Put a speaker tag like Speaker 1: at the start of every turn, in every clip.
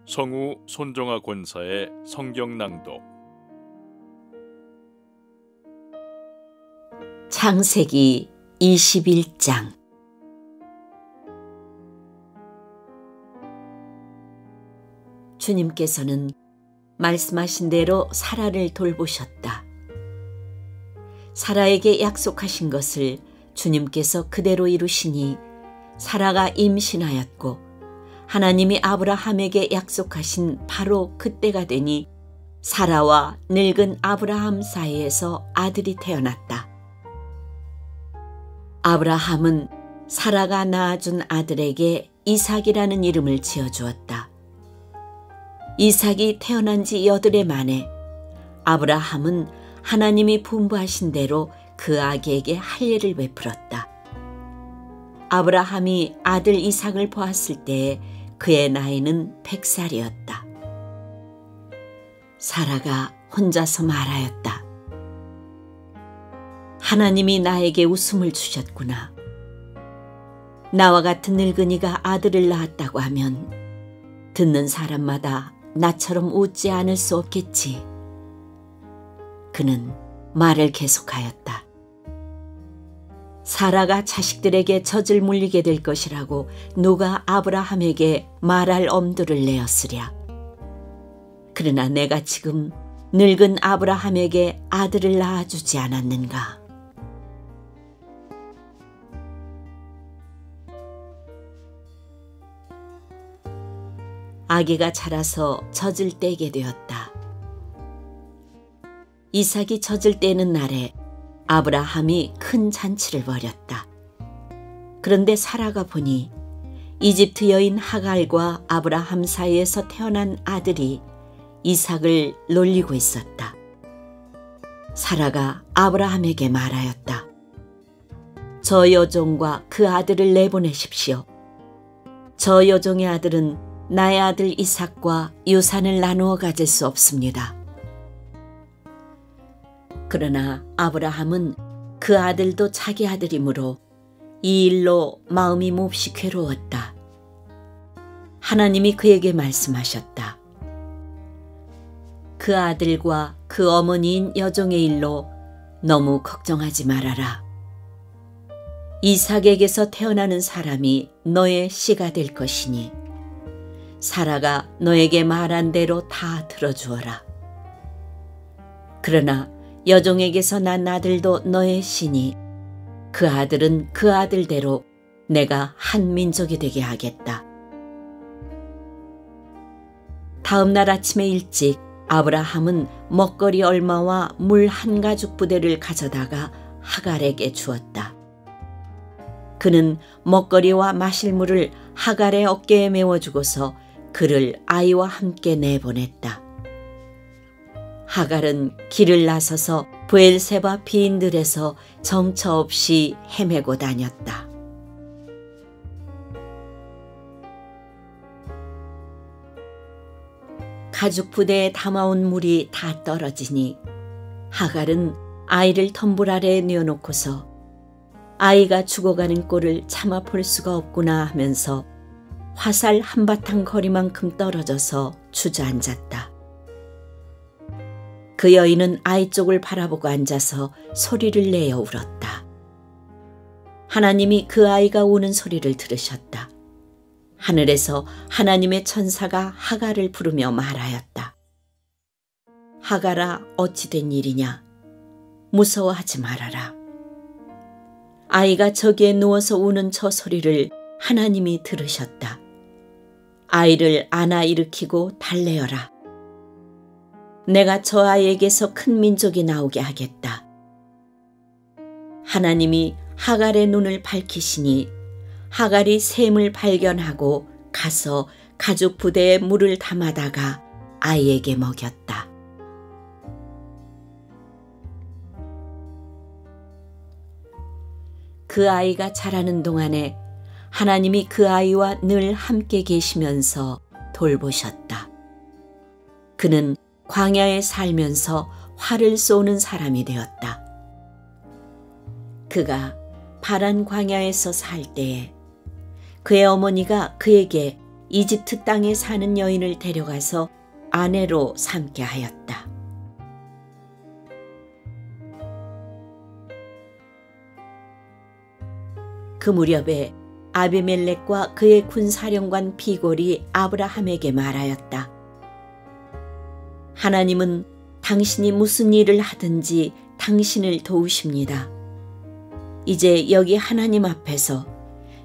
Speaker 1: 성우 손정아 권사의 성경 낭독.
Speaker 2: 창세기 21장. 주님께서는 말씀하신 대로 사라를 돌보셨다. 사라에게 약속하신 것을 주님께서 그대로 이루시니 사라가 임신하였고, 하나님이 아브라함에게 약속하신 바로 그때가 되니 사라와 늙은 아브라함 사이에서 아들이 태어났다. 아브라함은 사라가 낳아준 아들에게 이삭이라는 이름을 지어주었다. 이삭이 태어난 지 8해 만에 아브라함은 하나님이 분부하신 대로 그 아기에게 할례를 베풀었다. 아브라함이 아들 이삭을 보았을 때에 그의 나이는 100살이었다. 사라가 혼자서 말하였다. 하나님이 나에게 웃음을 주셨구나. 나와 같은 늙은이가 아들을 낳았다고 하면 듣는 사람마다 나처럼 웃지 않을 수 없겠지. 그는 말을 계속하였다. 사라가 자식들에게 젖을 물리게 될 것이라고 누가 아브라함에게 말할 엄두를 내었으랴. 그러나 내가 지금 늙은 아브라함에게 아들을 낳아주지 않았는가. 아기가 자라서 젖을 떼게 되었다. 이삭이 젖을 떼는 날에 아브라함이 큰 잔치를 벌였다. 그런데 사라가 보니 이집트 여인 하갈과 아브라함 사이에서 태어난 아들이 이삭을 놀리고 있었다. 사라가 아브라함에게 말하였다. 저 여종과 그 아들을 내보내십시오. 저 여종의 아들은 나의 아들 이삭과 유산을 나누어 가질 수 없습니다. 그러나 아브라함은 그 아들도 자기 아들이므로 이 일로 마음이 몹시 괴로웠다. 하나님이 그에게 말씀하셨다. 그 아들과 그 어머니인 여종의 일로 너무 걱정하지 말아라. 이삭에게서 태어나는 사람이 너의 씨가 될 것이니 사라가 너에게 말한 대로 다 들어주어라. 그러나 여종에게서 난 아들도 너의 씨니 그 아들은 그 아들대로 내가 한 민족이 되게 하겠다. 다음 날 아침에 일찍 아브라함은 먹거리 얼마와 물 한 가죽 부대를 가져다가 하갈에게 주었다. 그는 먹거리와 마실 물을 하갈의 어깨에 메워주고서 그를 아이와 함께 내보냈다. 하갈은 길을 나서서 브엘세바 비인들에서 정처 없이 헤매고 다녔다. 가죽 부대에 담아온 물이 다 떨어지니 하갈은 아이를 텀불 아래에 뉘어놓고서 아이가 죽어가는 꼴을 참아 볼 수가 없구나 하면서 화살 한바탕 거리만큼 떨어져서 주저앉았다. 그 여인은 아이 쪽을 바라보고 앉아서 소리를 내어 울었다. 하나님이 그 아이가 우는 소리를 들으셨다. 하늘에서 하나님의 천사가 하갈을 부르며 말하였다. 하갈아, 어찌 된 일이냐? 무서워하지 말아라. 아이가 저기에 누워서 우는 저 소리를 하나님이 들으셨다. 아이를 안아 일으키고 달래어라. 내가 저 아이에게서 큰 민족이 나오게 하겠다. 하나님이 하갈의 눈을 밝히시니 하갈이 샘을 발견하고 가서 가죽 부대에 물을 담아다가 아이에게 먹였다. 그 아이가 자라는 동안에 하나님이 그 아이와 늘 함께 계시면서 돌보셨다. 그는 광야에 살면서 활을 쏘는 사람이 되었다. 그가 파란 광야에서 살 때에 그의 어머니가 그에게 이집트 땅에 사는 여인을 데려가서 아내로 삼게 하였다. 그 무렵에 아비멜렉과 그의 군사령관 비골이 아브라함에게 말하였다. 하나님은 당신이 무슨 일을 하든지 당신을 도우십니다. 이제 여기 하나님 앞에서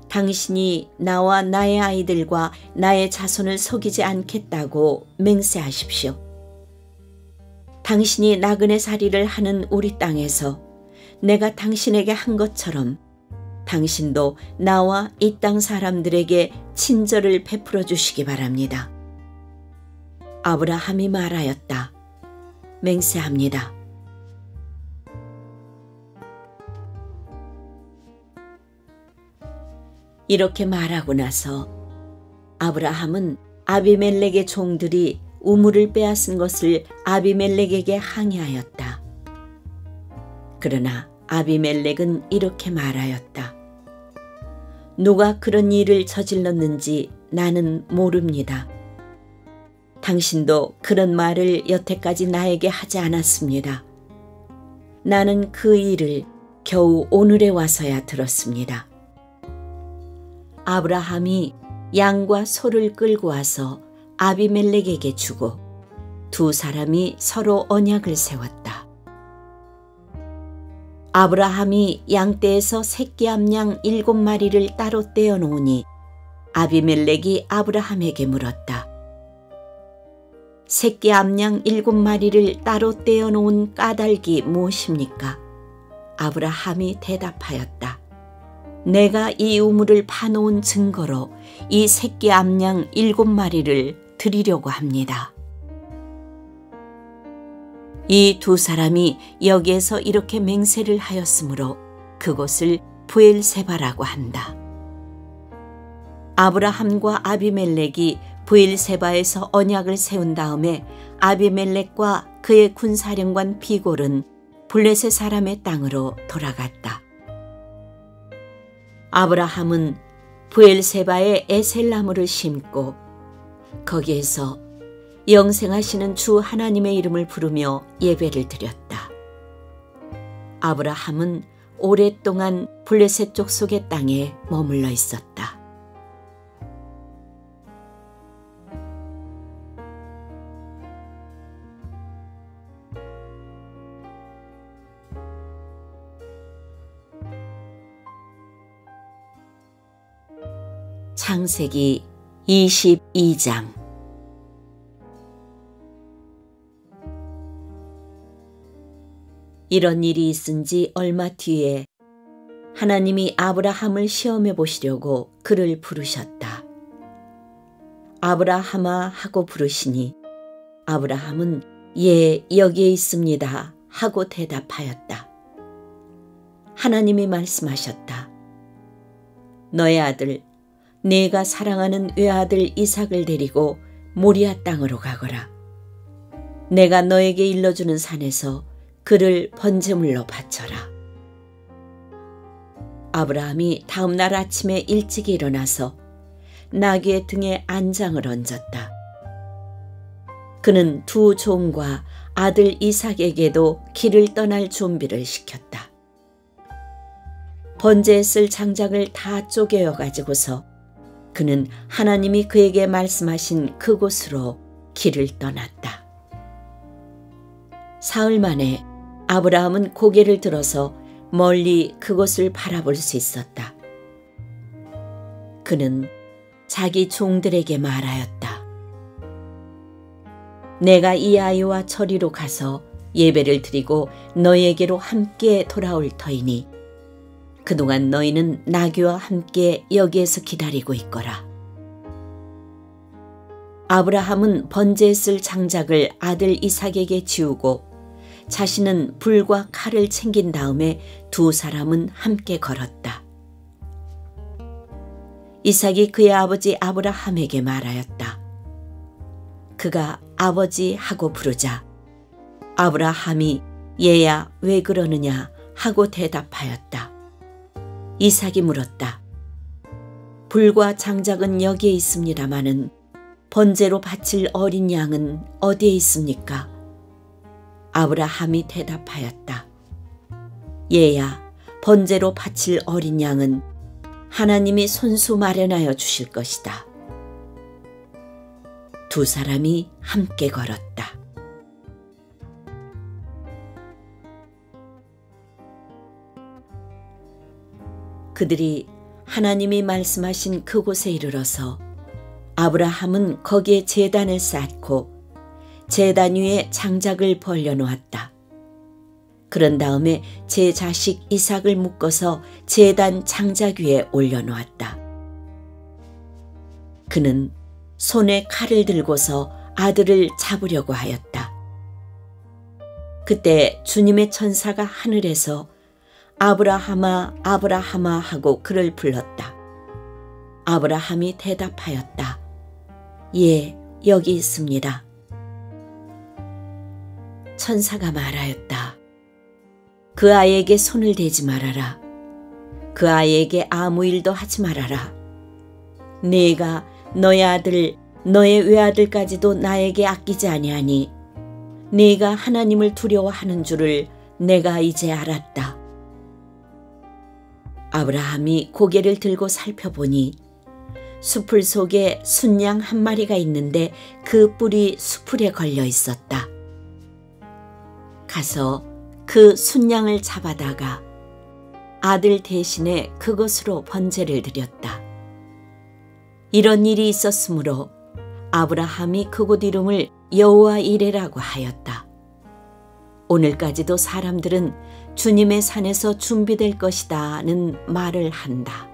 Speaker 2: 당신이 나와 나의 아이들과 나의 자손을 속이지 않겠다고 맹세하십시오. 당신이 나그네 살이를 하는 우리 땅에서 내가 당신에게 한 것처럼 당신도 나와 이 땅 사람들에게 친절을 베풀어 주시기 바랍니다. 아브라함이 말하였다. 맹세합니다. 이렇게 말하고 나서 아브라함은 아비멜렉의 종들이 우물을 빼앗은 것을 아비멜렉에게 항의하였다. 그러나 아비멜렉은 이렇게 말하였다. 누가 그런 일을 저질렀는지 나는 모릅니다. 당신도 그런 말을 여태까지 나에게 하지 않았습니다. 나는 그 일을 겨우 오늘에 와서야 들었습니다. 아브라함이 양과 소를 끌고 와서 아비멜렉에게 주고 두 사람이 서로 언약을 세웠다. 아브라함이 양떼에서 새끼 암양 7마리를 따로 떼어 놓으니 아비멜렉이 아브라함에게 물었다. 새끼 암양 7마리를 따로 떼어 놓은 까닭이 무엇입니까? 아브라함이 대답하였다. 내가 이 우물을 파놓은 증거로 이 새끼 암양 7마리를 드리려고 합니다. 이 두 사람이 여기에서 이렇게 맹세를 하였으므로 그곳을 브엘세바라고 한다. 아브라함과 아비멜렉이 브엘세바에서 언약을 세운 다음에 아비멜렉과 그의 군사령관 비골은 블레셋 사람의 땅으로 돌아갔다. 아브라함은 브엘세바에 에셀나무를 심고 거기에서 영생하시는 주 하나님의 이름을 부르며 예배를 드렸다. 아브라함은 오랫동안 블레셋 족속의 땅에 머물러 있었다. 창세기 22장. 이런 일이 있은 지 얼마 뒤에 하나님이 아브라함을 시험해 보시려고 그를 부르셨다. 아브라함아 하고 부르시니 아브라함은 예, 여기에 있습니다 하고 대답하였다. 하나님이 말씀하셨다. 너의 아들, 네가 사랑하는 외아들 이삭을 데리고 모리아 땅으로 가거라. 내가 너에게 일러주는 산에서 그를 번제물로 바쳐라. 아브라함이 다음 날 아침에 일찍 일어나서 나귀의 등에 안장을 얹었다. 그는 두 종과 아들 이삭에게도 길을 떠날 준비를 시켰다. 번제에 쓸 장작을 다 쪼개어 가지고서 그는 하나님이 그에게 말씀하신 그곳으로 길을 떠났다. 사흘 만에 아브라함은 고개를 들어서 멀리 그곳을 바라볼 수 있었다. 그는 자기 종들에게 말하였다. 내가 이 아이와 저리로 가서 예배를 드리고 너희에게로 함께 돌아올 터이니 그동안 너희는 나귀와 함께 여기에서 기다리고 있거라. 아브라함은 번제에 쓸 장작을 아들 이삭에게 지우고 자신은 불과 칼을 챙긴 다음에 두 사람은 함께 걸었다. 이삭이 그의 아버지 아브라함에게 말하였다. 그가 아버지 하고 부르자 아브라함이 얘야 왜 그러느냐 하고 대답하였다. 이삭이 물었다. 불과 장작은 여기에 있습니다마는 번제로 바칠 어린 양은 어디에 있습니까? 아브라함이 대답하였다. 얘야, 번제로 바칠 어린 양은 하나님이 손수 마련하여 주실 것이다. 두 사람이 함께 걸었다. 그들이 하나님이 말씀하신 그곳에 이르러서 아브라함은 거기에 제단을 쌓고 제단 위에 장작을 벌려놓았다. 그런 다음에 제 자식 이삭을 묶어서 제단 장작 위에 올려놓았다. 그는 손에 칼을 들고서 아들을 잡으려고 하였다. 그때 주님의 천사가 하늘에서 아브라함아, 아브라함아 하고 그를 불렀다. 아브라함이 대답하였다. 예, 여기 있습니다. 천사가 말하였다. 그 아이에게 손을 대지 말아라. 그 아이에게 아무 일도 하지 말아라. 네가 너의 아들, 너의 외아들까지도 나에게 아끼지 아니하니 네가 하나님을 두려워하는 줄을 내가 이제 알았다. 아브라함이 고개를 들고 살펴보니 수풀 속에 순양 한 마리가 있는데 그 뿔이 수풀에 걸려 있었다. 가서 그 순양을 잡아다가 아들 대신에 그것으로 번제를 드렸다. 이런 일이 있었으므로 아브라함이 그곳 이름을 여호와 이레라고 하였다. 오늘까지도 사람들은 주님의 산에서 준비될 것이다는 말을 한다.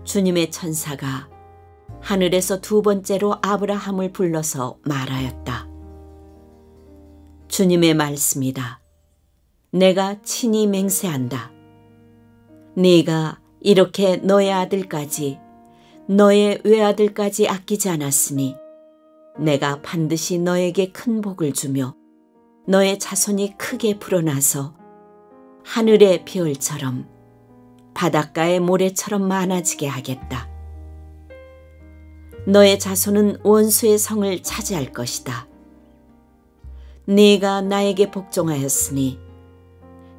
Speaker 2: 주님의 천사가 하늘에서 두 번째로 아브라함을 불러서 말하였다. 주님의 말씀이다. 내가 친히 맹세한다. 네가 이렇게 너의 아들까지 너의 외아들까지 아끼지 않았으니 내가 반드시 너에게 큰 복을 주며 너의 자손이 크게 불어나서 하늘의 별처럼 바닷가의 모래처럼 많아지게 하겠다. 너의 자손은 원수의 성을 차지할 것이다. 네가 나에게 복종하였으니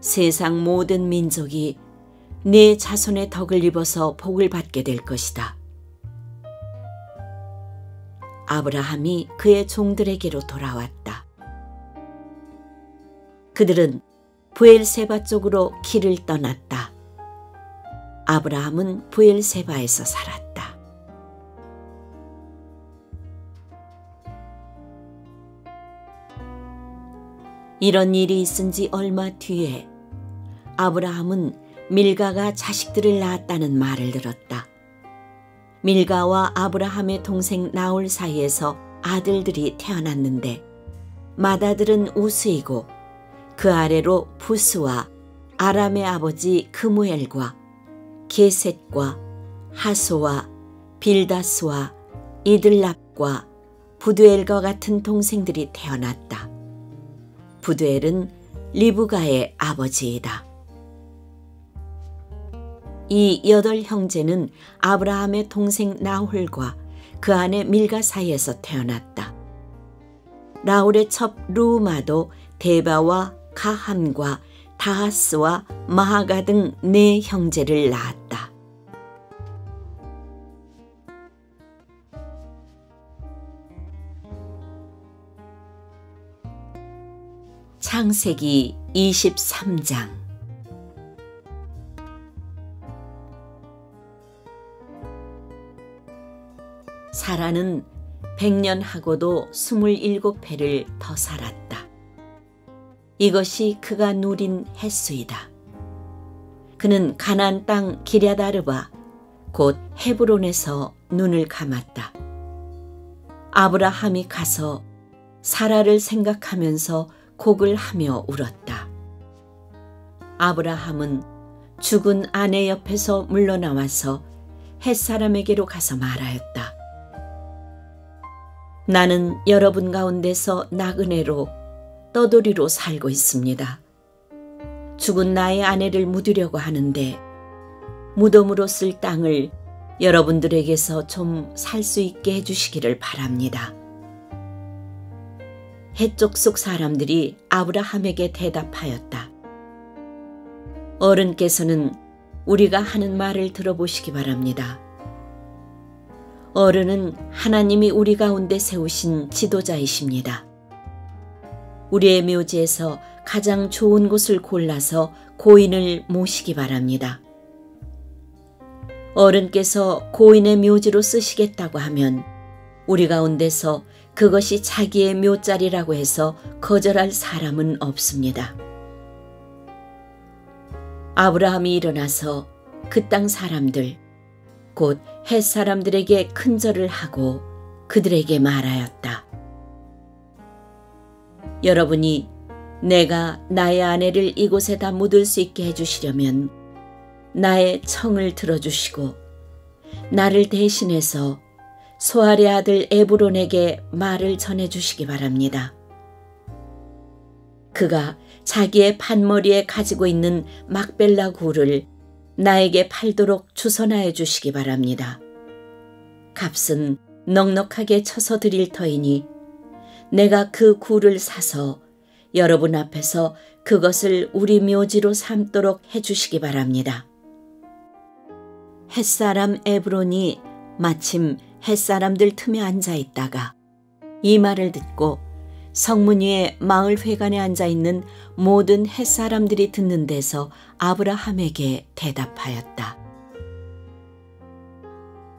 Speaker 2: 세상 모든 민족이 네 자손의 덕을 입어서 복을 받게 될 것이다. 아브라함이 그의 종들에게로 돌아왔다. 그들은 브엘세바 쪽으로 길을 떠났다. 아브라함은 브엘세바에서 살았다. 이런 일이 있은 지 얼마 뒤에 아브라함은 밀가가 자식들을 낳았다는 말을 들었다. 밀가와 아브라함의 동생 나홀 사이에서 아들들이 태어났는데 맏아들은 우스이고 그 아래로 부스와 아람의 아버지 그무엘과 게셋과 하소와 빌다스와 이들랍과 부두엘과 같은 동생들이 태어났다. 부두엘은 리브가의 아버지이다. 이 8 형제는 아브라함의 동생 나홀과 그 아내 밀가 사이에서 태어났다. 라울의 첩 루마도 데바와 가함과 다하스와 마하가 등 4 형제를 낳았다. 창세기 23장. 사라는 100년하고도 27해를 더 살았다. 이것이 그가 누린 햇수이다. 그는 가나안 땅 기럇아르바 곧 헤브론에서 눈을 감았다. 아브라함이 가서 사라를 생각하면서 곡을 하며 울었다. 아브라함은 죽은 아내 옆에서 물러나와서 햇사람에게로 가서 말하였다. 나는 여러분 가운데서 나그네로 떠돌이로 살고 있습니다. 죽은 나의 아내를 묻으려고 하는데 무덤으로 쓸 땅을 여러분들에게서 좀 살 수 있게 해주시기를 바랍니다. 헷 속 사람들이 아브라함에게 대답하였다. 어른께서는 우리가 하는 말을 들어보시기 바랍니다. 어른은 하나님이 우리 가운데 세우신 지도자이십니다. 우리의 묘지에서 가장 좋은 곳을 골라서 고인을 모시기 바랍니다. 어른께서 고인의 묘지로 쓰시겠다고 하면 우리 가운데서 그것이 자기의 묘자리라고 해서 거절할 사람은 없습니다. 아브라함이 일어나서 그 땅 사람들, 곧 헷 사람들에게 큰절을 하고 그들에게 말하였다. 여러분이 내가 나의 아내를 이곳에다 묻을 수 있게 해주시려면 나의 청을 들어주시고 나를 대신해서 소알의 아들 에브론에게 말을 전해주시기 바랍니다. 그가 자기의 판머리에 가지고 있는 막벨라 굴을 나에게 팔도록 주선하여 주시기 바랍니다. 값은 넉넉하게 쳐서 드릴 터이니 내가 그 굴을 사서 여러분 앞에서 그것을 우리 묘지로 삼도록 해주시기 바랍니다. 헷사람 에브론이 마침 헷사람들 틈에 앉아 있다가 이 말을 듣고 성문 위에 마을 회관에 앉아 있는 모든 헷사람들이 듣는 데서 아브라함에게 대답하였다.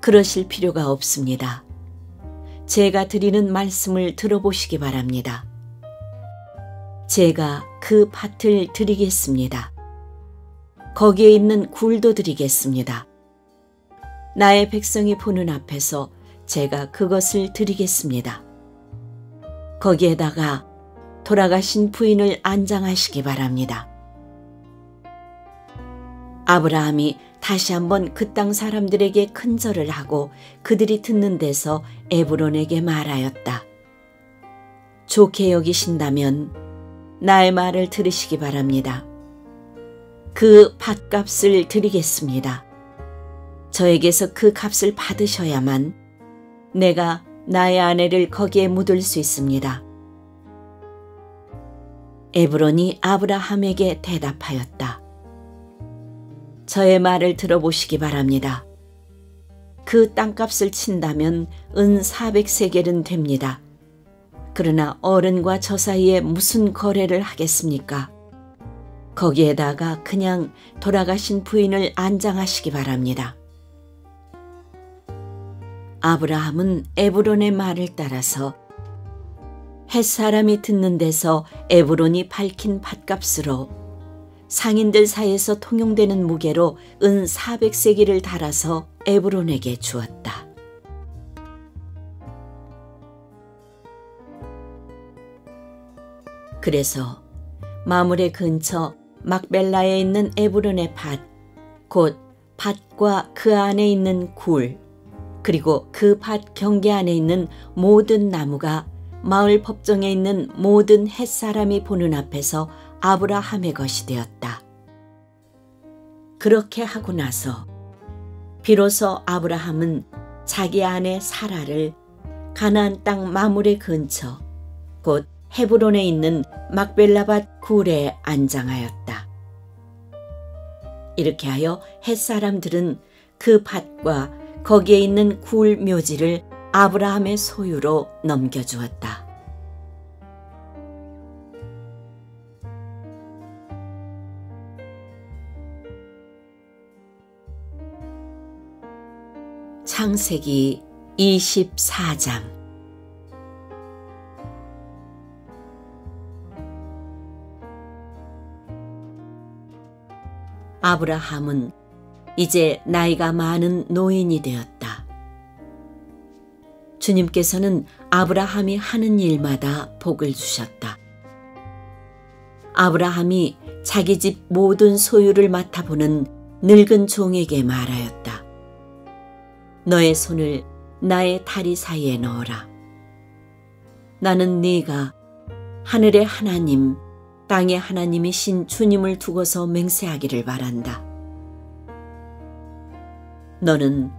Speaker 2: 그러실 필요가 없습니다. 제가 드리는 말씀을 들어보시기 바랍니다. 제가 그 밭을 드리겠습니다. 거기에 있는 굴도 드리겠습니다. 나의 백성이 보는 앞에서 제가 그것을 드리겠습니다. 거기에다가 돌아가신 부인을 안장하시기 바랍니다. 아브라함이 다시 한번 그 땅 사람들에게 큰절을 하고 그들이 듣는 데서 에브론에게 말하였다. 좋게 여기신다면 나의 말을 들으시기 바랍니다. 그 밭값을 드리겠습니다. 저에게서 그 값을 받으셔야만 내가 나의 아내를 거기에 묻을 수 있습니다. 에브론이 아브라함에게 대답하였다. 저의 말을 들어보시기 바랍니다. 그 땅값을 친다면 은 400세겔은 됩니다. 그러나 어른과 저 사이에 무슨 거래를 하겠습니까? 거기에다가 그냥 돌아가신 부인을 안장하시기 바랍니다. 아브라함은 에브론의 말을 따라서 헷사람이 듣는 데서 에브론이 밝힌 밭값으로 상인들 사이에서 통용되는 무게로 은 400세겔을 달아서 에브론에게 주었다. 그래서 마므레 근처 막벨라에 있는 에브론의 밭, 곧 밭과 그 안에 있는 굴, 그리고 그 밭 경계 안에 있는 모든 나무가 마을 법정에 있는 모든 헷사람이 보는 앞에서 아브라함의 것이 되었다. 그렇게 하고 나서 비로소 아브라함은 자기 아내 사라를 가나안 땅 마므레 근처 곧 헤브론에 있는 막벨라밭 굴에 안장하였다. 이렇게 하여 헷사람들은 그 밭과 거기에 있는 굴 묘지를 아브라함의 소유로 넘겨주었다. 창세기 24장. 아브라함은 이제 나이가 많은 노인이 되었다. 주님께서는 아브라함이 하는 일마다 복을 주셨다. 아브라함이 자기 집 모든 소유를 맡아보는 늙은 종에게 말하였다. 너의 손을 나의 다리 사이에 넣어라. 나는 네가 하늘의 하나님, 땅의 하나님이신 주님을 두고서 맹세하기를 바란다. 너는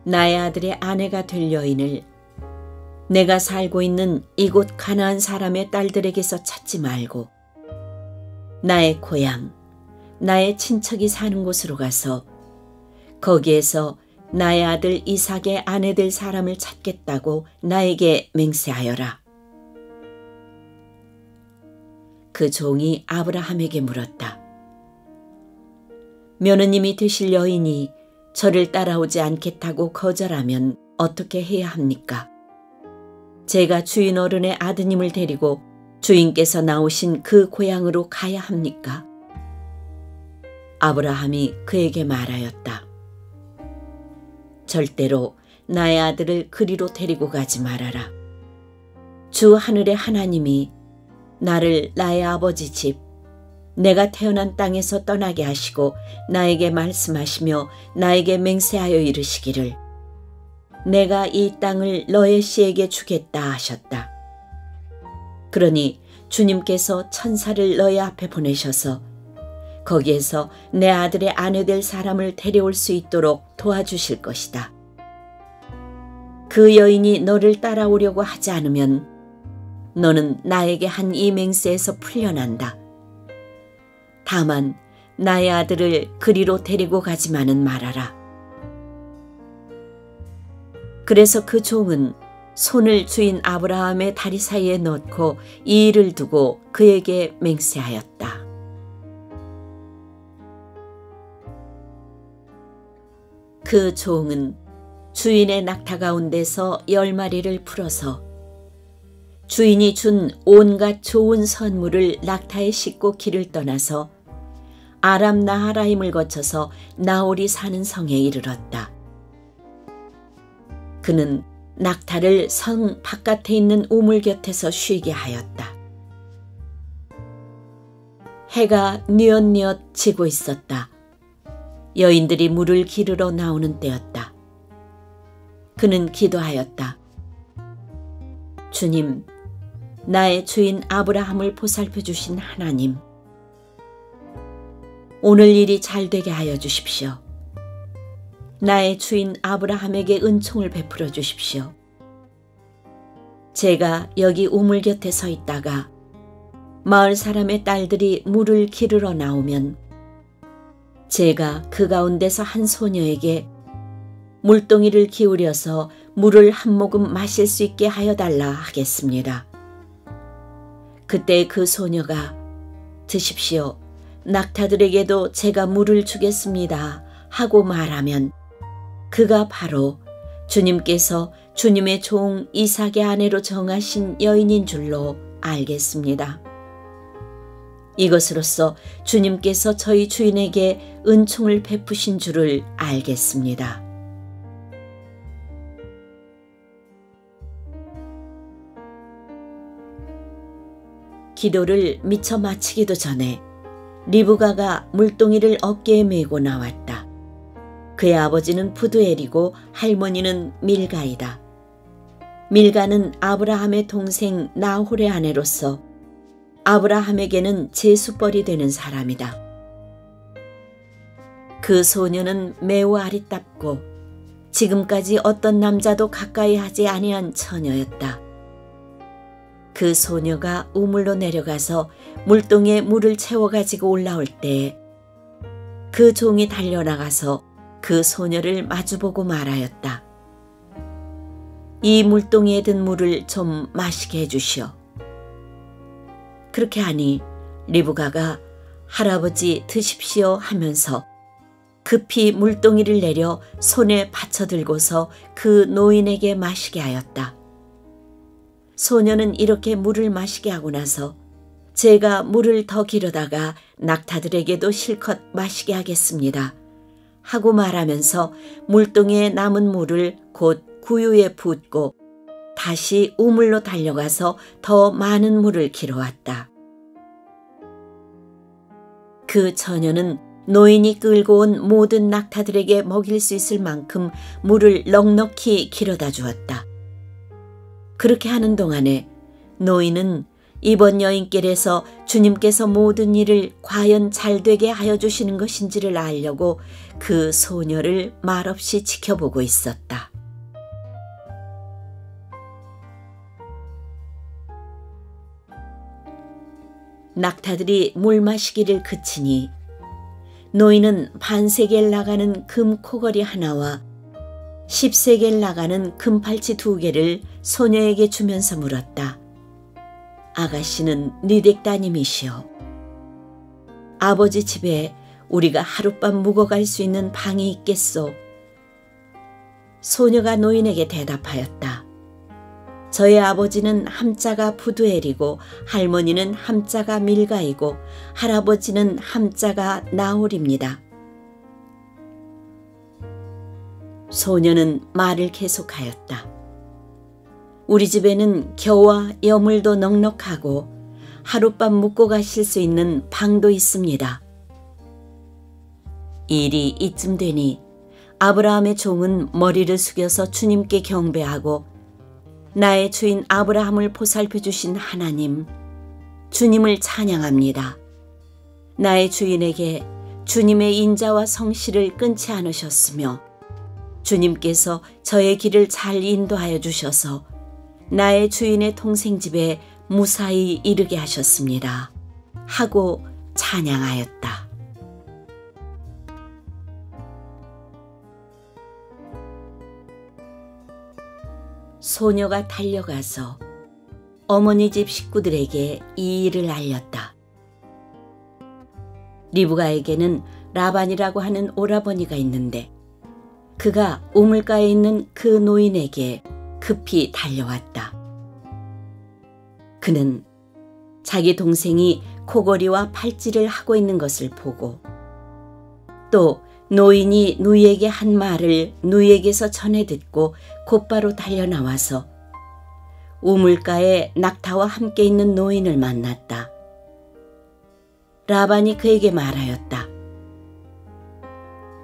Speaker 2: 나의 아들의 아내가 될 여인을 내가 살고 있는 이곳 가나안 사람의 딸들에게서 찾지 말고 나의 고향, 나의 친척이 사는 곳으로 가서 거기에서 나의 아들 이삭의 아내 될 사람을 찾겠다고 나에게 맹세하여라. 그 종이 아브라함에게 물었다. 며느님이 되실 여인이 저를 따라오지 않겠다고 거절하면 어떻게 해야 합니까? 제가 주인 어른의 아드님을 데리고 주인께서 나오신 그 고향으로 가야 합니까? 아브라함이 그에게 말하였다. 절대로 나의 아들을 그리로 데리고 가지 말아라. 주 하늘의 하나님이 나를 나의 아버지 집, 내가 태어난 땅에서 떠나게 하시고 나에게 말씀하시며 나에게 맹세하여 이르시기를 내가 이 땅을 너의 씨에게 주겠다 하셨다. 그러니 주님께서 천사를 너의 앞에 보내셔서 거기에서 내 아들의 아내 될 사람을 데려올 수 있도록 도와주실 것이다. 그 여인이 너를 따라오려고 하지 않으면 너는 나에게 한 이 맹세에서 풀려난다. 다만 나의 아들을 그리로 데리고 가지만은 말아라. 그래서 그 종은 손을 주인 아브라함의 다리 사이에 넣고 이 일을 두고 그에게 맹세하였다. 그 종은 주인의 낙타 가운데서 10마리를 풀어서 주인이 준 온갖 좋은 선물을 낙타에 싣고 길을 떠나서 아람 나하라임을 거쳐서 나홀이 사는 성에 이르렀다. 그는 낙타를 성 바깥에 있는 우물 곁에서 쉬게 하였다. 해가 뉘엿뉘엿 지고 있었다. 여인들이 물을 기르러 나오는 때였다. 그는 기도하였다. 주님, 나의 주인 아브라함을 보살펴 주신 하나님, 오늘 일이 잘 되게 하여 주십시오. 나의 주인 아브라함에게 은총을 베풀어 주십시오. 제가 여기 우물 곁에 서 있다가 마을 사람의 딸들이 물을 기르러 나오면 제가 그 가운데서 한 소녀에게 물동이를 기울여서 물을 한 모금 마실 수 있게 하여 달라 하겠습니다. 그때 그 소녀가 드십시오. 낙타들에게도 제가 물을 주겠습니다 하고 말하면 그가 바로 주님께서 주님의 종 이삭의 아내로 정하신 여인인 줄로 알겠습니다. 이것으로써 주님께서 저희 주인에게 은총을 베푸신 줄을 알겠습니다. 기도를 미처 마치기도 전에 리브가가 물동이를 어깨에 메고 나왔다. 그의 아버지는 부두엘이고 할머니는 밀가이다. 밀가는 아브라함의 동생 나홀의 아내로서 아브라함에게는 제수벌이 되는 사람이다. 그 소녀는 매우 아리답고 지금까지 어떤 남자도 가까이 하지 아니한 처녀였다. 그 소녀가 우물로 내려가서 물동에 물을 채워가지고 올라올 때 그 종이 달려나가서 그 소녀를 마주보고 말하였다. 이 물동이에 든 물을 좀 마시게 해주시오. 그렇게 하니 리브가가 할아버지 드십시오 하면서 급히 물동이를 내려 손에 받쳐들고서 그 노인에게 마시게 하였다. 소녀는 이렇게 물을 마시게 하고 나서 제가 물을 더 기르다가 낙타들에게도 실컷 마시게 하겠습니다 하고 말하면서 물동이에 남은 물을 곧 구유에 붓고 다시 우물로 달려가서 더 많은 물을 길어왔다. 그 처녀는 노인이 끌고 온 모든 낙타들에게 먹일 수 있을 만큼 물을 넉넉히 길어다 주었다. 그렇게 하는 동안에 노인은 이번 여인길에서 주님께서 모든 일을 과연 잘되게 하여 주시는 것인지를 알려고 그 소녀를 말없이 지켜보고 있었다. 낙타들이 물 마시기를 그치니 노인은 반세겔 나가는 금 코걸이 하나와 10세겔 나가는 금팔찌 2개를 소녀에게 주면서 물었다. 아가씨는 니댁 따님이시오. 아버지 집에 우리가 하룻밤 묵어갈 수 있는 방이 있겠소? 소녀가 노인에게 대답하였다. 저의 아버지는 함자가 부두엘이고 할머니는 함자가 밀가이고 할아버지는 함자가 나홀입니다. 소녀는 말을 계속하였다. 우리 집에는 겨와 여물도 넉넉하고 하룻밤 묵고 가실 수 있는 방도 있습니다. 일이 이쯤 되니 아브라함의 종은 머리를 숙여서 주님께 경배하고 나의 주인 아브라함을 보살펴 주신 하나님, 주님을 찬양합니다. 나의 주인에게 주님의 인자와 성실을 끊지 않으셨으며 주님께서 저의 길을 잘 인도하여 주셔서 나의 주인의 동생 집에 무사히 이르게 하셨습니다. 하고 찬양하였다. 소녀가 달려가서 어머니 집 식구들에게 이 일을 알렸다. 리브가에게는 라반이라고 하는 오라버니가 있는데 그가 우물가에 있는 그 노인에게 급히 달려왔다. 그는 자기 동생이 코걸이와 팔찌를 하고 있는 것을 보고 또 노인이 누이에게 한 말을 누이에게서 전해 듣고 곧바로 달려나와서 우물가에 낙타와 함께 있는 노인을 만났다. 라반이 그에게 말하였다.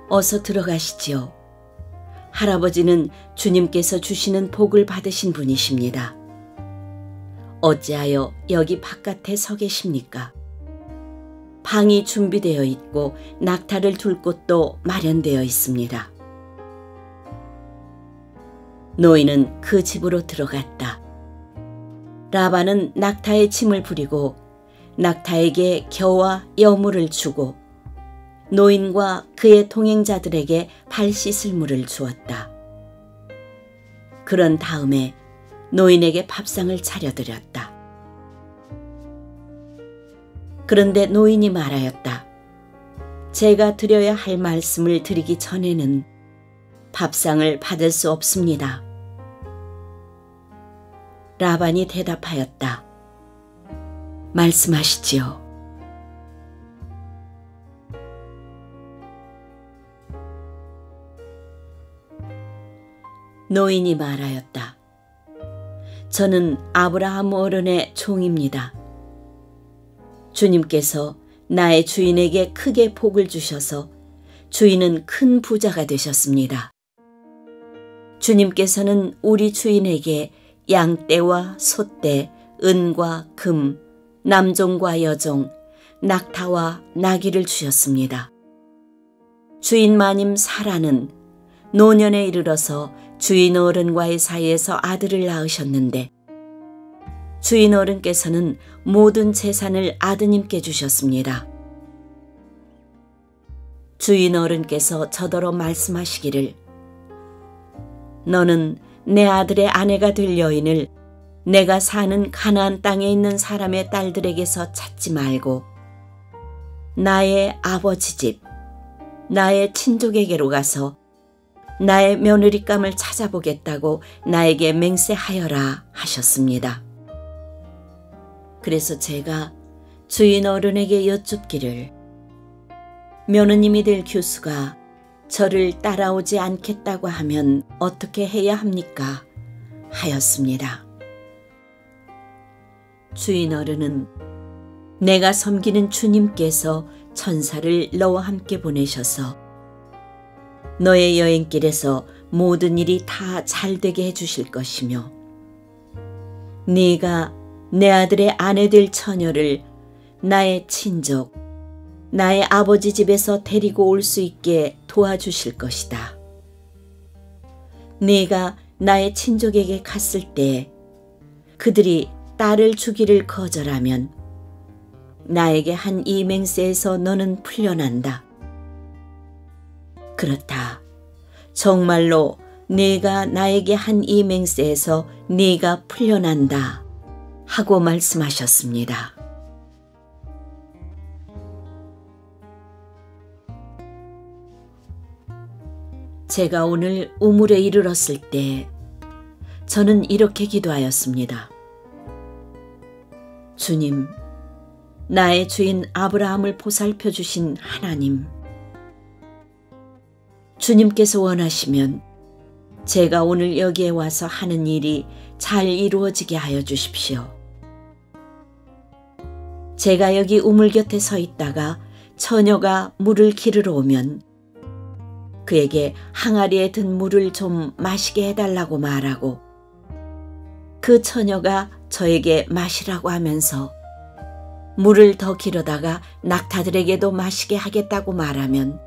Speaker 2: 어서 들어가시지요. 할아버지는 주님께서 주시는 복을 받으신 분이십니다. 어찌하여 여기 바깥에 서 계십니까? 방이 준비되어 있고 낙타를 둘 곳도 마련되어 있습니다. 노인은 그 집으로 들어갔다. 라반은 낙타의 짐을 부리고 낙타에게 겨와 여물을 주고 노인과 그의 동행자들에게 발 씻을 물을 주었다. 그런 다음에 노인에게 밥상을 차려드렸다. 그런데 노인이 말하였다. 제가 드려야 할 말씀을 드리기 전에는 밥상을 받을 수 없습니다. 라반이 대답하였다. 말씀하시지요. 노인이 말하였다. 저는 아브라함 어른의 종입니다. 주님께서 나의 주인에게 크게 복을 주셔서 주인은 큰 부자가 되셨습니다. 주님께서는 우리 주인에게 양떼와 소떼, 은과 금, 남종과 여종, 낙타와 나귀를 주셨습니다. 주인 마님 사라는 노년에 이르러서 주인 어른과의 사이에서 아들을 낳으셨는데 주인 어른께서는 모든 재산을 아드님께 주셨습니다. 주인 어른께서 저더러 말씀하시기를 너는 내 아들의 아내가 될 여인을 내가 사는 가나안 땅에 있는 사람의 딸들에게서 찾지 말고 나의 아버지 집, 나의 친족에게로 가서 나의 며느리감을 찾아보겠다고 나에게 맹세하여라 하셨습니다. 그래서 제가 주인 어른에게 여쭙기를 며느님이 될 교수가 저를 따라오지 않겠다고 하면 어떻게 해야 합니까? 하였습니다. 주인 어른은 내가 섬기는 주님께서 천사를 너와 함께 보내셔서 너의 여행길에서 모든 일이 다 잘되게 해주실 것이며 네가 내 아들의 아내 될 처녀를 나의 친족, 나의 아버지 집에서 데리고 올 수 있게 도와주실 것이다. 네가 나의 친족에게 갔을 때 그들이 딸을 주기를 거절하면 나에게 한 이 맹세에서 너는 풀려난다. 그렇다. 정말로 네가 나에게 한 이 맹세에서 네가 풀려난다. 하고 말씀하셨습니다. 제가 오늘 우물에 이르렀을 때 저는 이렇게 기도하였습니다. 주님, 나의 주인 아브라함을 보살펴 주신 하나님, 주님께서 원하시면 제가 오늘 여기에 와서 하는 일이 잘 이루어지게 하여 주십시오. 제가 여기 우물 곁에 서 있다가 처녀가 물을 기르러 오면 그에게 항아리에 든 물을 좀 마시게 해달라고 말하고 그 처녀가 저에게 마시라고 하면서 물을 더 기르다가 낙타들에게도 마시게 하겠다고 말하면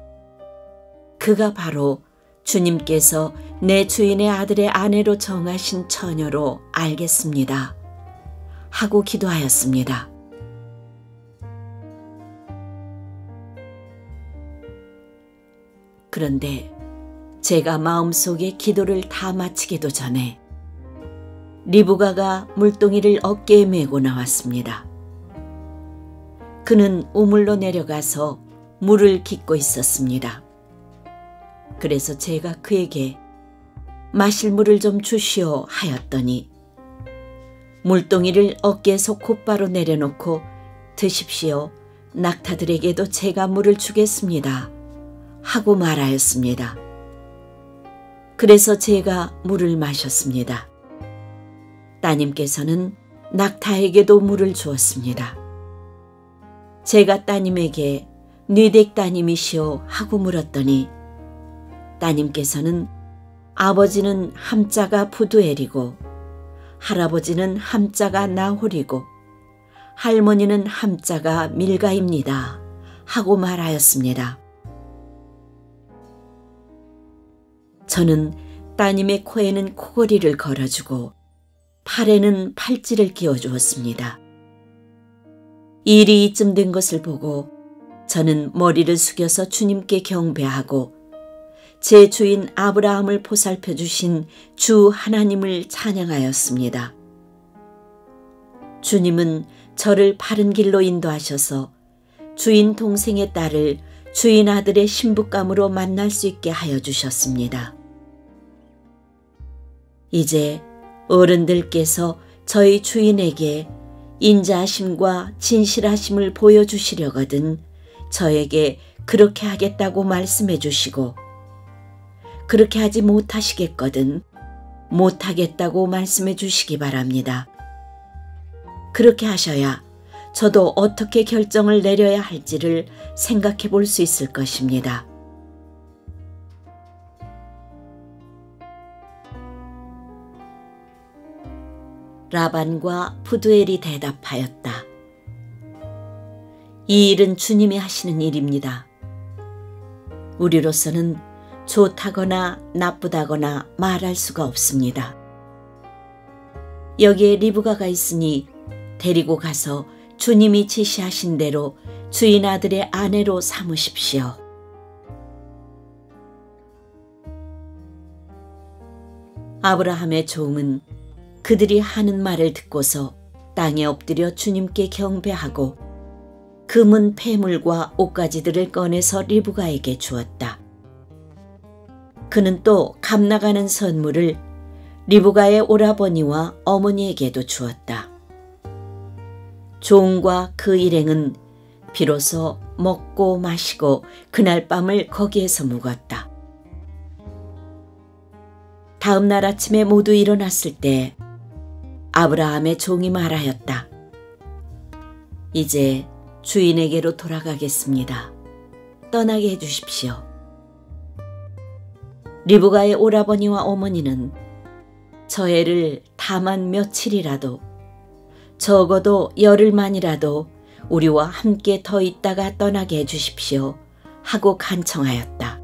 Speaker 2: 그가 바로 주님께서 내 주인의 아들의 아내로 정하신 처녀로 알겠습니다. 하고 기도하였습니다. 그런데 제가 마음속에 기도를 다 마치기도 전에 리브가가 물동이를 어깨에 메고 나왔습니다. 그는 우물로 내려가서 물을 깃고 있었습니다. 그래서 제가 그에게 마실 물을 좀 주시오 하였더니 물동이를 어깨에서 곧바로 내려놓고 드십시오. 낙타들에게도 제가 물을 주겠습니다. 하고 말하였습니다. 그래서 제가 물을 마셨습니다. 따님께서는 낙타에게도 물을 주었습니다. 제가 따님에게 뉘덱 따님이시오 하고 물었더니 따님께서는 아버지는 함자가 부두엘이고 할아버지는 함자가 나홀이고 할머니는 함자가 밀가입니다. 하고 말하였습니다. 저는 따님의 코에는 코걸이를 걸어주고 팔에는 팔찌를 끼워주었습니다. 일이 이쯤 된 것을 보고 저는 머리를 숙여서 주님께 경배하고 제 주인 아브라함을 보살펴 주신 주 하나님을 찬양하였습니다. 주님은 저를 바른 길로 인도하셔서 주인 동생의 딸을 주인 아들의 신부감으로 만날 수 있게 하여 주셨습니다. 이제 어른들께서 저희 주인에게 인자하심과 진실하심을 보여주시려거든 저에게 그렇게 하겠다고 말씀해 주시고 그렇게 하지 못하시겠거든 못하겠다고 말씀해 주시기 바랍니다. 그렇게 하셔야 저도 어떻게 결정을 내려야 할지를 생각해 볼 수 있을 것입니다. 라반과 부두엘이 대답하였다. 이 일은 주님이 하시는 일입니다. 우리로서는 좋다거나 나쁘다거나 말할 수가 없습니다. 여기에 리브가가 있으니 데리고 가서 주님이 지시하신 대로 주인 아들의 아내로 삼으십시오. 아브라함의 종은 그들이 하는 말을 듣고서 땅에 엎드려 주님께 경배하고 금은 폐물과 옷가지들을 꺼내서 리브가에게 주었다. 그는 또 값나가는 선물을 리브가의 오라버니와 어머니에게도 주었다. 종과 그 일행은 비로소 먹고 마시고 그날 밤을 거기에서 묵었다. 다음 날 아침에 모두 일어났을 때 아브라함의 종이 말하였다. 이제 주인에게로 돌아가겠습니다. 떠나게 해주십시오. 리브가의 오라버니와 어머니는 저 애를 다만 며칠이라도 적어도 열흘만이라도 우리와 함께 더 있다가 떠나게 해주십시오 하고 간청하였다.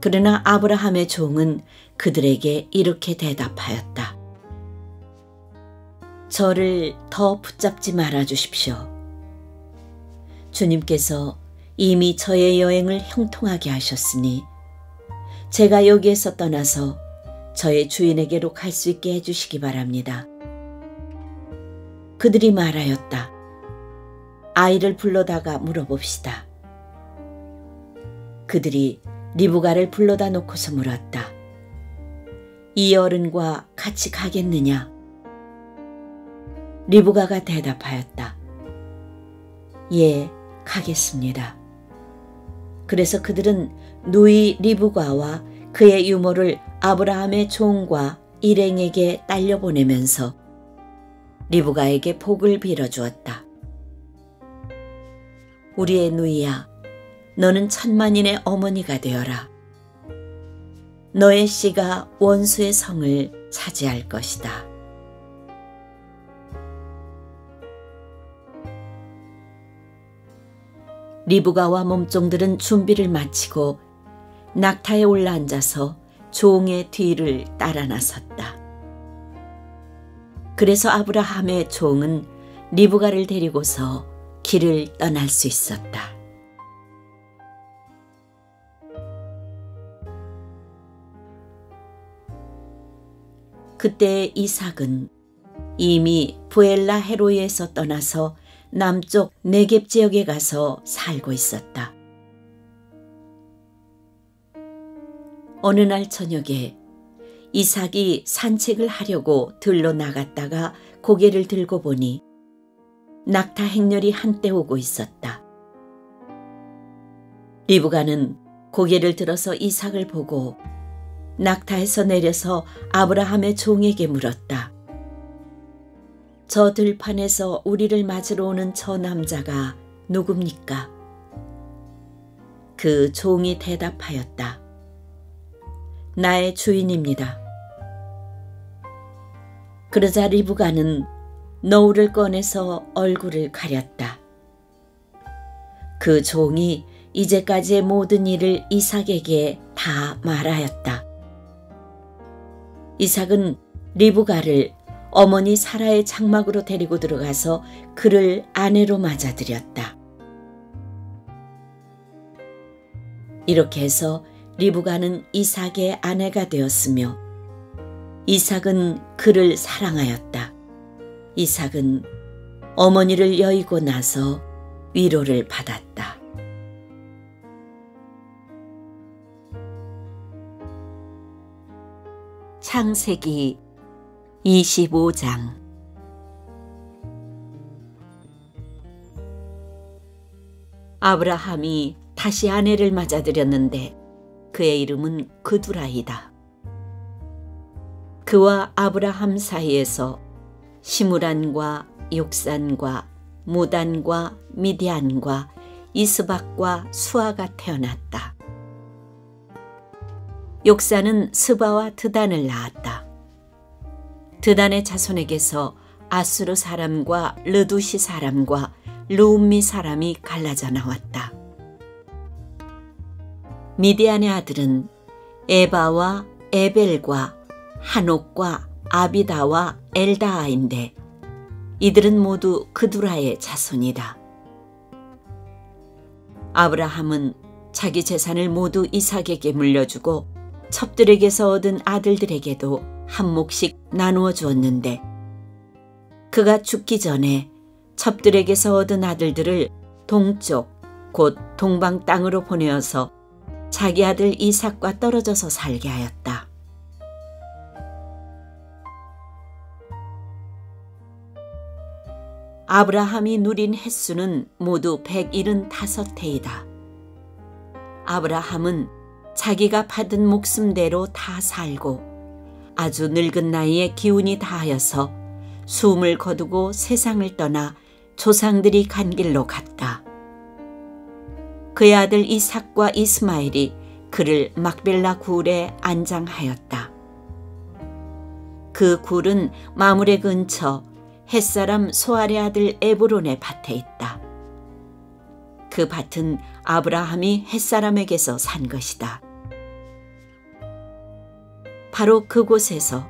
Speaker 2: 그러나 아브라함의 종은 그들에게 이렇게 대답하였다. 저를 더 붙잡지 말아 주십시오. 주님께서 이미 저의 여행을 형통하게 하셨으니 제가 여기에서 떠나서 저의 주인에게로 갈 수 있게 해주시기 바랍니다. 그들이 말하였다. 아이를 불러다가 물어봅시다. 그들이 리브가를 불러다 놓고서 물었다. 이 어른과 같이 가겠느냐? 리브가가 대답하였다. 예, 가겠습니다. 그래서 그들은 누이 리브가와 그의 유모를 아브라함의 종과 일행에게 딸려보내면서 리브가에게 복을 빌어주었다. 우리의 누이야, 너는 천만인의 어머니가 되어라. 너의 씨가 원수의 성을 차지할 것이다. 리브가와 몸종들은 준비를 마치고 낙타에 올라앉아서 종의 뒤를 따라 나섰다. 그래서 아브라함의 종은 리브가를 데리고서 길을 떠날 수 있었다. 그때 이삭은 이미 부엘라 헤로이에서 떠나서 남쪽 네겝 지역에 가서 살고 있었다. 어느 날 저녁에 이삭이 산책을 하려고 들로 나갔다가 고개를 들고 보니 낙타 행렬이 한때 오고 있었다. 리브가는 고개를 들어서 이삭을 보고 낙타에서 내려서 아브라함의 종에게 물었다. 저 들판에서 우리를 맞으러 오는 저 남자가 누굽니까? 그 종이 대답하였다. 나의 주인입니다. 그러자 리브가는 너울을 꺼내서 얼굴을 가렸다. 그 종이 이제까지의 모든 일을 이삭에게 다 말하였다. 이삭은 리브가를 어머니 사라의 장막으로 데리고 들어가서 그를 아내로 맞아들였다. 이렇게 해서 리브가는 이삭의 아내가 되었으며 이삭은 그를 사랑하였다. 이삭은 어머니를 여의고 나서 위로를 받았다. 창세기 25장. 아브라함이 다시 아내를 맞아들였는데 그의 이름은 그두라이다. 그와 아브라함 사이에서 시므란과 욕산과 무단과 미디안과 이스박과 수아가 태어났다. 욕산은 스바와 드단을 낳았다. 드단의 자손에게서 아수르 사람과 르두시 사람과 르움미 사람이 갈라져 나왔다. 미디안의 아들은 에바와 에벨과 한옥과 아비다와 엘다아인데 이들은 모두 그두라의 자손이다. 아브라함은 자기 재산을 모두 이삭에게 물려주고 첩들에게서 얻은 아들들에게도 한 몫씩 나누어 주었는데 그가 죽기 전에 첩들에게서 얻은 아들들을 동쪽 곧 동방 땅으로 보내어서 자기 아들 이삭과 떨어져서 살게 하였다. 아브라함이 누린 횟수는 모두 175해이다. 아브라함은 자기가 받은 목숨대로 다 살고 아주 늙은 나이에 기운이 다하여서 숨을 거두고 세상을 떠나 조상들이 간 길로 갔다. 그의 아들 이삭과 이스마엘이 그를 막벨라 굴에 안장하였다. 그 굴은 마므레 근처 햇사람 소알의 아들 에브론의 밭에 있다. 그 밭은 아브라함이 햇사람에게서 산 것이다. 바로 그곳에서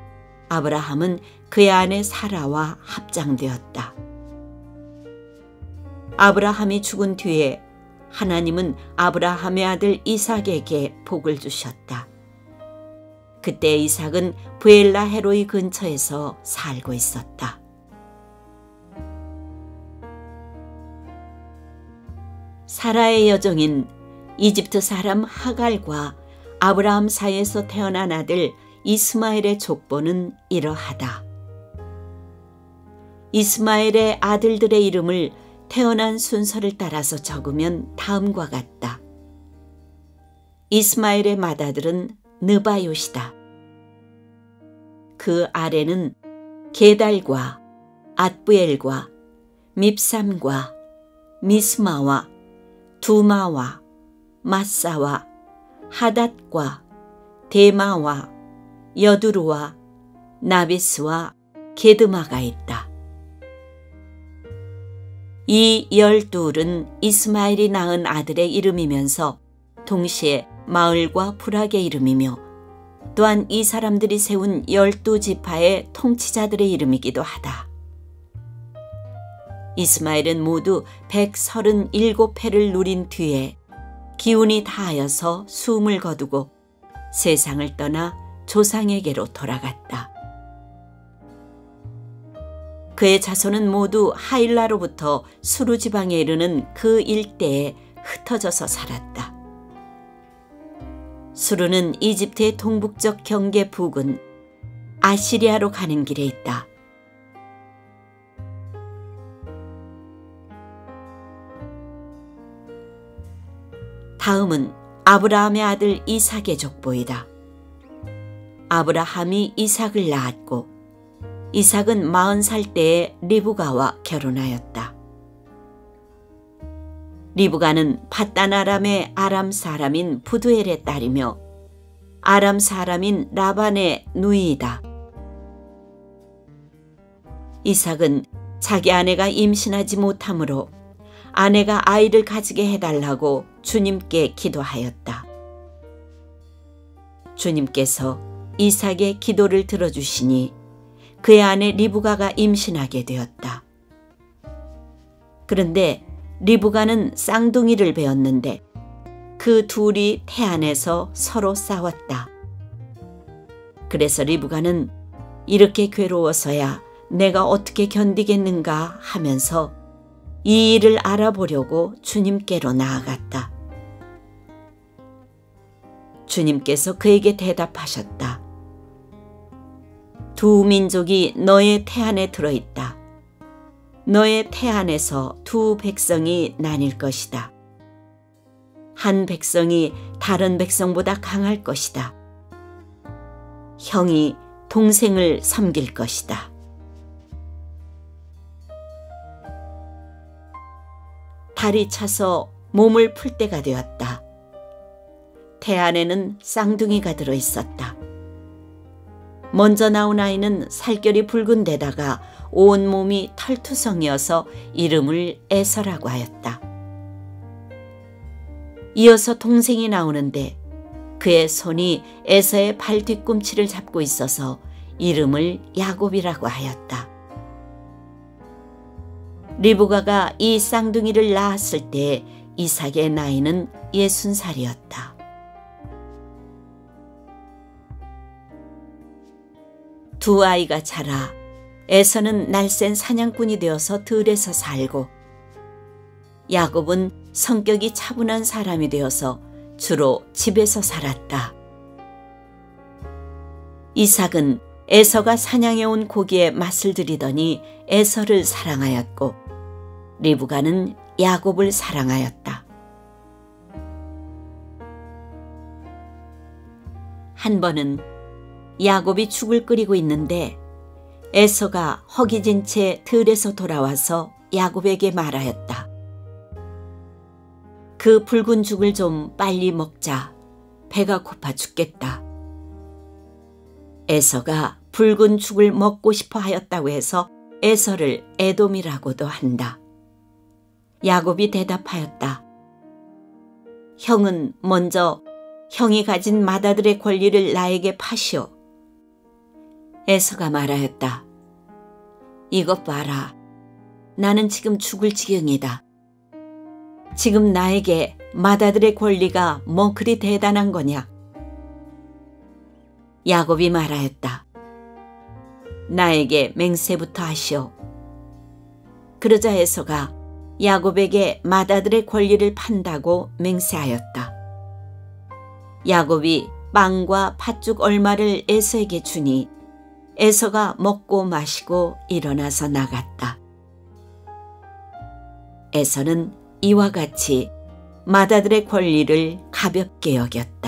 Speaker 2: 아브라함은 그의 아내 사라와 합장되었다. 아브라함이 죽은 뒤에 하나님은 아브라함의 아들 이삭에게 복을 주셨다. 그때 이삭은 브엘라 헤로이 근처에서 살고 있었다. 사라의 여종인 이집트 사람 하갈과 아브라함 사이에서 태어난 아들 이스마엘의 족보는 이러하다. 이스마엘의 아들들의 이름을 태어난 순서를 따라서 적으면 다음과 같다. 이스마엘의 맏아들은 느바요시다. 그 아래는 게달과 앗부엘과 밉삼과 미스마와 두마와 마사와 하닷과 데마와 여두루와 나비스와 게드마가 있다. 이 12은 이스마엘이 낳은 아들의 이름이면서 동시에 마을과 부락의 이름이며 또한 이 사람들이 세운 12지파의 통치자들의 이름이기도 하다. 이스마엘은 모두 137회를 누린 뒤에 기운이 다하여서 숨을 거두고 세상을 떠나 조상에게로 돌아갔다. 그의 자손은 모두 하일라로부터 수루 지방에 이르는 그 일대에 흩어져서 살았다. 수루는 이집트의 동북쪽 경계 북은 아시리아로 가는 길에 있다. 다음은 아브라함의 아들 이삭의 족보이다. 아브라함이 이삭을 낳았고 이삭은 40살 때에 리브가와 결혼하였다. 리브가는 밧단 아람의 아람 사람인 부두엘의 딸이며 아람 사람인 라반의 누이이다. 이삭은 자기 아내가 임신하지 못하므로 아내가 아이를 가지게 해달라고 주님께 기도하였다. 주님께서 이삭의 기도를 들어주시니 그의 아내 리브가가 임신하게 되었다. 그런데 리브가는 쌍둥이를 배웠는데 그 둘이 태안에서 서로 싸웠다. 그래서 리브가는 이렇게 괴로워서야 내가 어떻게 견디겠는가 하면서 이 일을 알아보려고 주님께로 나아갔다. 주님께서 그에게 대답하셨다. 두 민족이 너의 태안에 들어있다. 너의 태안에서 두 백성이 나뉠 것이다. 한 백성이 다른 백성보다 강할 것이다. 형이 동생을 섬길 것이다. 달이 차서 몸을 풀 때가 되었다. 태안에는 쌍둥이가 들어있었다. 먼저 나온 아이는 살결이 붉은 데다가 온몸이 털투성이어서 이름을 에서라고 하였다. 이어서 동생이 나오는데 그의 손이 에서의 발 뒤꿈치를 잡고 있어서 이름을 야곱이라고 하였다. 리브가가 이 쌍둥이를 낳았을 때 이삭의 나이는 60살이었다. 두 아이가 자라 에서는 날쌘 사냥꾼이 되어서 들에서 살고 야곱은 성격이 차분한 사람이 되어서 주로 집에서 살았다. 이삭은 에서가 사냥해온 고기에 맛을 들이더니 에서를 사랑하였고 리브가는 야곱을 사랑하였다. 한 번은 야곱이 죽을 끓이고 있는데 에서가 허기진 채 들에서 돌아와서 야곱에게 말하였다. 그 붉은 죽을 좀 빨리 먹자. 배가 고파 죽겠다. 에서가 붉은 죽을 먹고 싶어 하였다고 해서 에서를 에돔이라고도 한다. 야곱이 대답하였다. 형은 먼저 형이 가진 맏아들의 권리를 나에게 파시오. 에서가 말하였다. 이것 봐라. 나는 지금 죽을 지경이다. 지금 나에게 맏아들의 권리가 뭐 그리 대단한 거냐? 야곱이 말하였다. 나에게 맹세부터 하시오. 그러자 에서가 야곱에게 맏아들의 권리를 판다고 맹세하였다. 야곱이 빵과 팥죽 얼마를 에서에게 주니 에서가 먹고 마시고 일어나서 나갔다. 에서는 이와 같이 맏아들의 권리를 가볍게 여겼다.